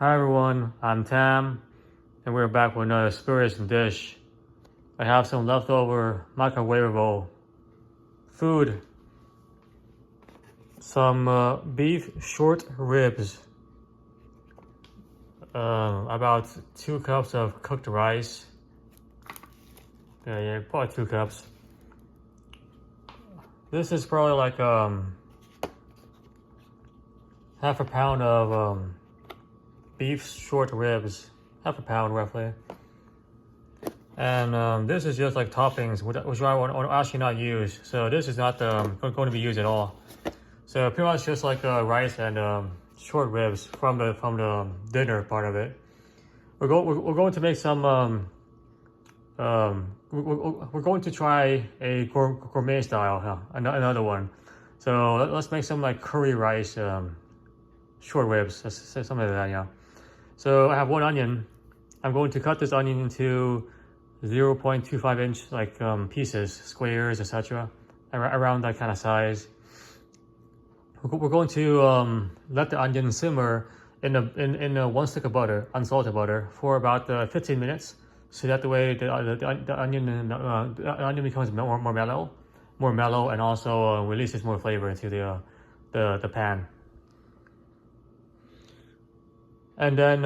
Hi everyone, I'm Tam, and we're back with another Spurious dish. I have some leftover microwaveable food, some beef short ribs, about 2 cups of cooked rice. Yeah, probably 2 cups. This is probably like half a pound of beef short ribs, half a pound roughly. And this is just like toppings, which I want to actually not use. So this is not going to be used at all. So pretty much just like rice and short ribs from the dinner part of it. We're going to make some. We're going to try a gourmet style, another one. So let's make some like curry rice short ribs, something like that, yeah. So I have 1 onion. I'm going to cut this onion into 0.25 inch like pieces, squares, etc. Around that kind of size. We're going to let the onion simmer in 1 stick of butter, unsalted butter, for about 15 minutes. So that the way the onion becomes more mellow, and also releases more flavor into the pan. And then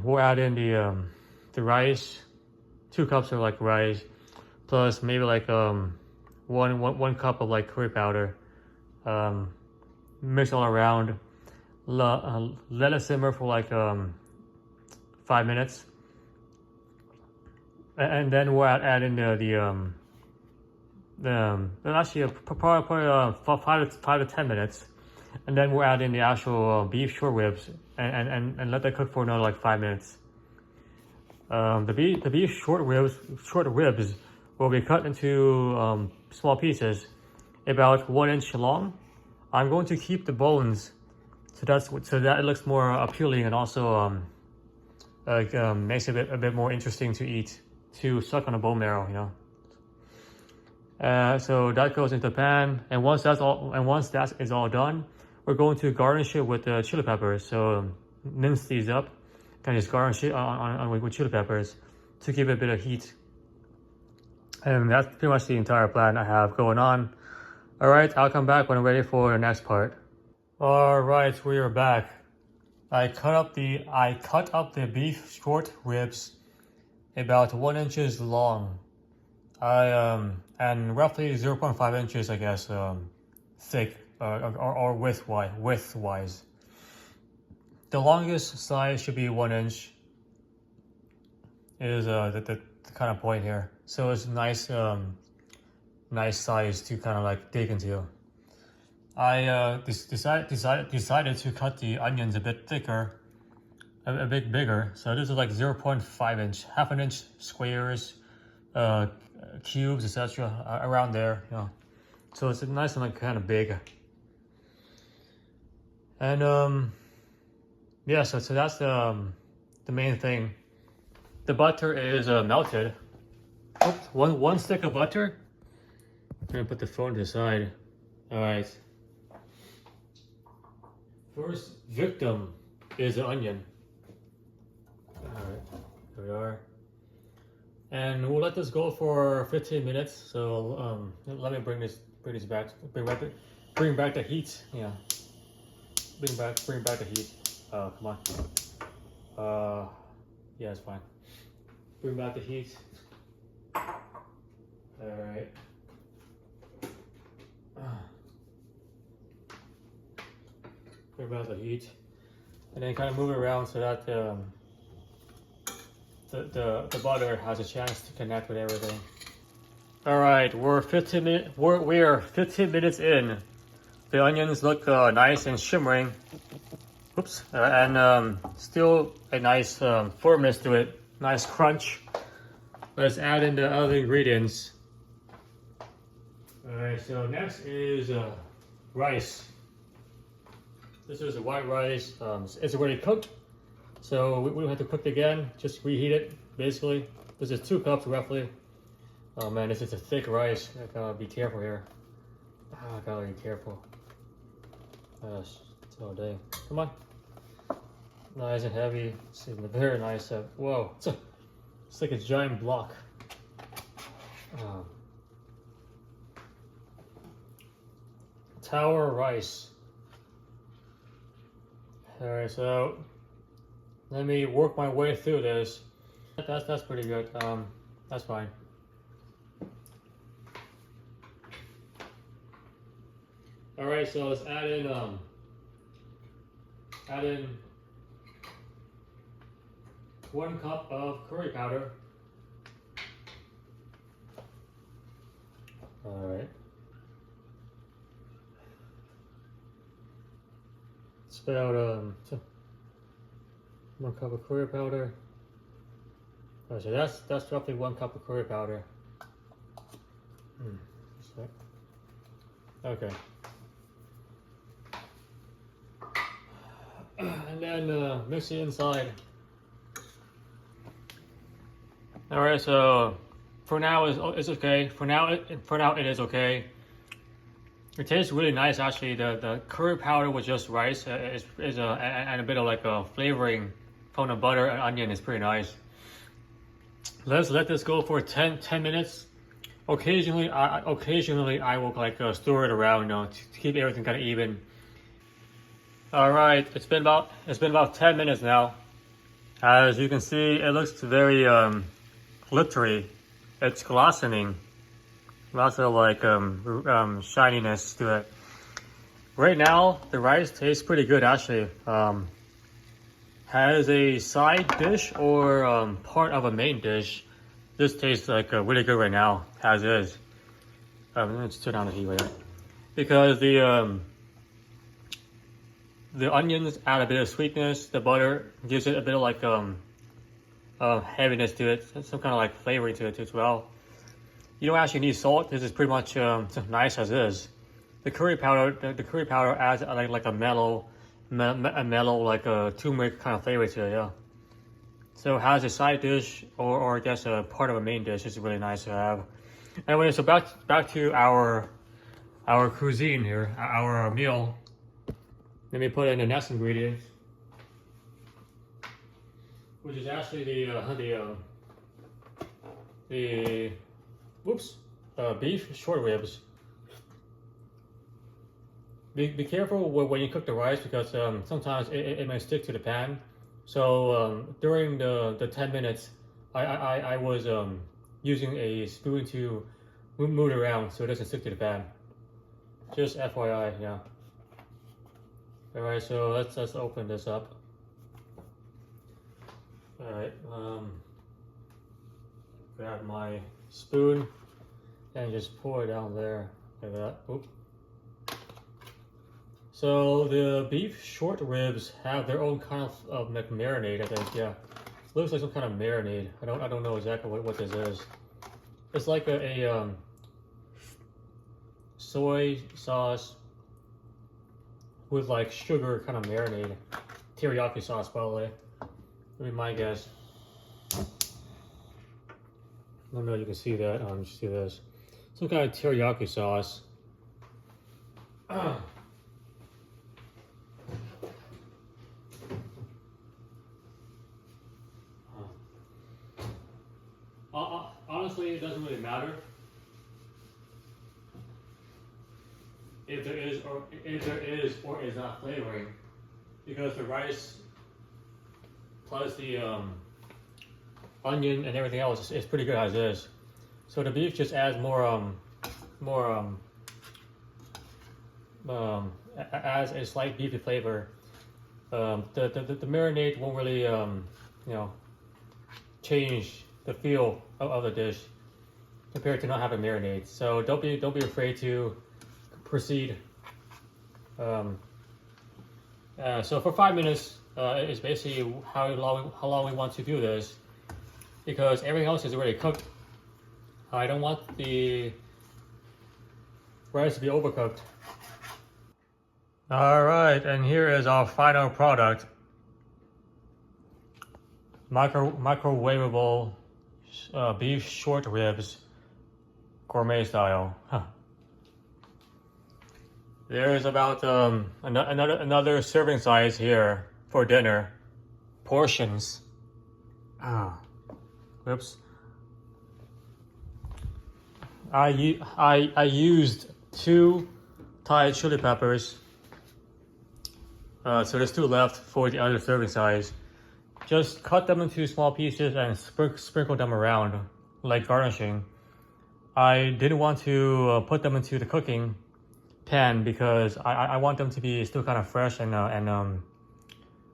we'll add in the rice, 2 cups of like rice, plus maybe like one cup of like curry powder. Mix all around. Let it simmer for like 5 minutes, and then we'll add in actually probably 5 to 10 minutes. And then we'll add in the actual beef short ribs and let that cook for another like 5 minutes. The beef short ribs will be cut into small pieces, about 1 inch long. I'm going to keep the bones, so that it looks more appealing, and also makes it a bit more interesting to eat, to suck on the bone marrow, you know. So that goes into the pan, and once that is all done, we're going to garnish it with chili peppers. So mince these up, kind of just garnish it with chili peppers to give it a bit of heat. And that's pretty much the entire plan I have going on. All right, I'll come back when I'm ready for the next part. All right, we are back. I cut up the beef short ribs about 1 inch long. And roughly 0.5 inches, I guess, thick or width-wise. The longest size should be 1 inch. Is the kind of point here. So it's nice size to kind of like dig into. I decided to cut the onions a bit thicker, a bit bigger. So this is like 0.5 inch, half an inch squares, cubes, etc. Around there, you know. So it's nice and like kind of big. And yeah, so that's the main thing. The butter is melted. Oops, one stick of butter. I'm gonna put the phone to the side. All right. First victim is the onion. All right, here we are. And we'll let this go for 15 minutes. So let me bring this back. Bring back the heat. Yeah. Bring back the heat. Come on. Yeah, it's fine. Bring back the heat. All right. Bring back the heat, and then kind of move it around so that the butter has a chance to connect with everything. All right, we are 15 minutes in. The onions look nice and shimmering. Oops, and still a nice firmness to it, nice crunch. Let's add in the other ingredients. All right, so next is rice. This is a white rice. It's already cooked, so we don't have to cook it again. Just reheat it, basically. This is 2 cups roughly. Oh man, this is a thick rice. I gotta be careful here. I gotta be careful. Gosh, all day. Come on. Nice and heavy. It's very nice. Whoa, it's like a giant block. Tower rice. All right, so let me work my way through this. That's pretty good. That's fine. All right, so let's add in 1 cup of curry powder. All right. It's about 1 cup of curry powder. Oh, so that's roughly 1 cup of curry powder. Okay. And then mix it inside. All right, so for now it's okay. For now it is okay. It tastes really nice actually. The curry powder with just rice and a bit of like a flavoring from the butter and onion is pretty nice. Let's let this go for 10 minutes. Occasionally I will like stir it around, you know, to keep everything kind of even. All right, it's been about 10 minutes now. As you can see, it looks very glittery. It's glistening. Lots of like shininess to it. Right now, the rice tastes pretty good actually. As a side dish or part of a main dish, this tastes like really good right now, as is. Let's turn down the heat right now. Because the onions add a bit of sweetness. The butter gives it a bit of like heaviness to it, some kind of like flavoring to it as well. You don't actually need salt. This is pretty much nice as is. The curry powder adds like a mellow like a turmeric kind of flavor to it. Yeah. So as a side dish or I guess a part of a main dish, it's really nice to have. Anyway, so back to our cuisine here, our meal. Let me put in the next ingredient, which is actually the beef short ribs. Be careful when you cook the rice because sometimes it may stick to the pan. So during the 10 minutes, I was using a spoon to move it around so it doesn't stick to the pan. Just FYI, yeah. All right, so let's open this up. All right, grab my spoon and just pour it down there like that. Oop. So the beef short ribs have their own kind of marinade, I think. Yeah, it looks like some kind of marinade. I don't know exactly what this is. It's like a soy sauce with like sugar kind of marinade. Teriyaki sauce probably. That'd be my guess. I don't know if you can see that. Just do this. Some kind of teriyaki sauce. Honestly, it doesn't really matter if there is or is not flavoring, because the rice plus the onion and everything else is pretty good as is. So the beef just adds adds a slight beefy flavor. The marinade won't really change the feel of the dish compared to not having marinade. So don't be afraid to proceed. So for 5 minutes is basically how long we want to do this, because everything else is already cooked. I don't want the rice to be overcooked. All right, and here is our final product. Microwaveable beef short ribs, gourmet style. Huh. There's about another serving size here for dinner. portions. Oops. I used 2 Thai chili peppers. So there's 2 left for the other serving size. Just cut them into small pieces and sprinkle them around like garnishing. I didn't want to put them into the cooking pan because I want them to be still kind of fresh and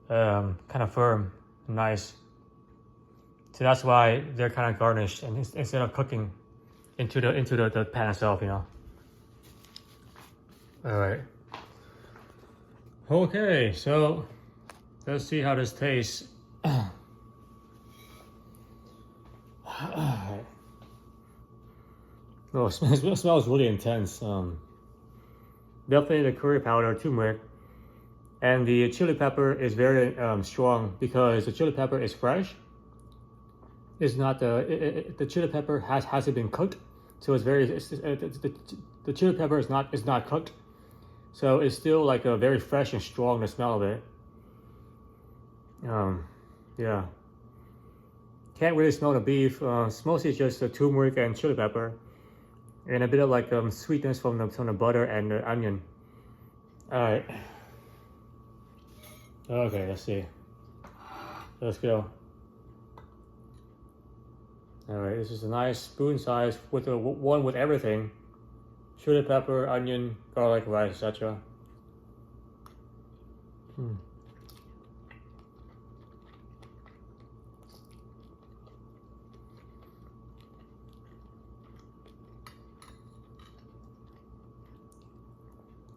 kind of firm and nice. So that's why they're kind of garnished and instead of cooking into the pan itself, you know. All right. Okay, so let's see how this tastes. Oh, it smells really intense. Definitely the curry powder, turmeric, and the chili pepper is very strong because the chili pepper is fresh. It's not the chili pepper hasn't been cooked, so it's very the chili pepper is not cooked, so it's still like a very fresh and strong, the smell of it. Yeah, can't really smell the beef. It's mostly just the turmeric and chili pepper, and a bit of like sweetness from the butter and the onion. All right. Okay, let's see. Let's go. All right, this is a nice spoon size with the one with everything: chili pepper, onion, garlic, rice, etc.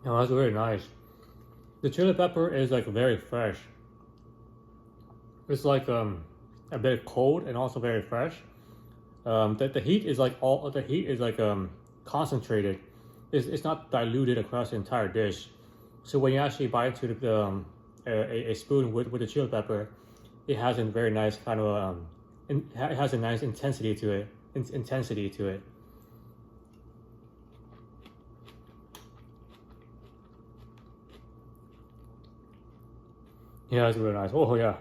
Oh, that's really nice. The chili pepper is like very fresh. It's like a bit cold and also very fresh. The heat is like concentrated. It's not diluted across the entire dish. So when you actually bite into a spoon with the chili pepper, it has a very nice kind of it has a nice intensity to it. Yeah, it's really nice. Oh yeah.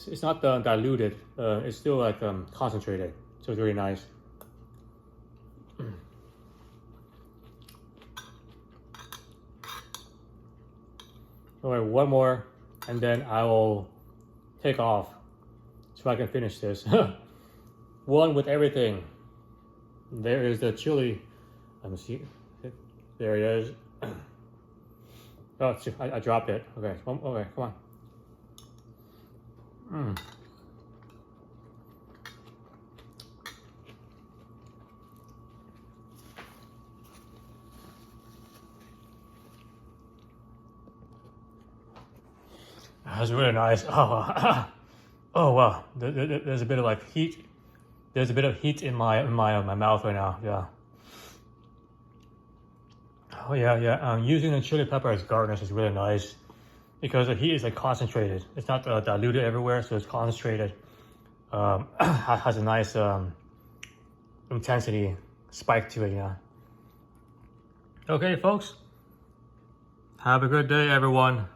It's not diluted. It's still like concentrated. So it's really nice. All right, one more, and then I will take off so I can finish this. One with everything. There is the chili. Let me see. There it is. Oh, I dropped it. Okay, okay, come on. That's really nice. Oh, oh wow. There's a bit of like heat. There's a bit of heat in my mouth right now. Yeah. Oh yeah. Using the chili pepper as garnish is really nice because the heat is like concentrated. It's not diluted everywhere, so it's concentrated. Has a nice intensity spike to it. Yeah. Okay, folks. Have a good day, everyone.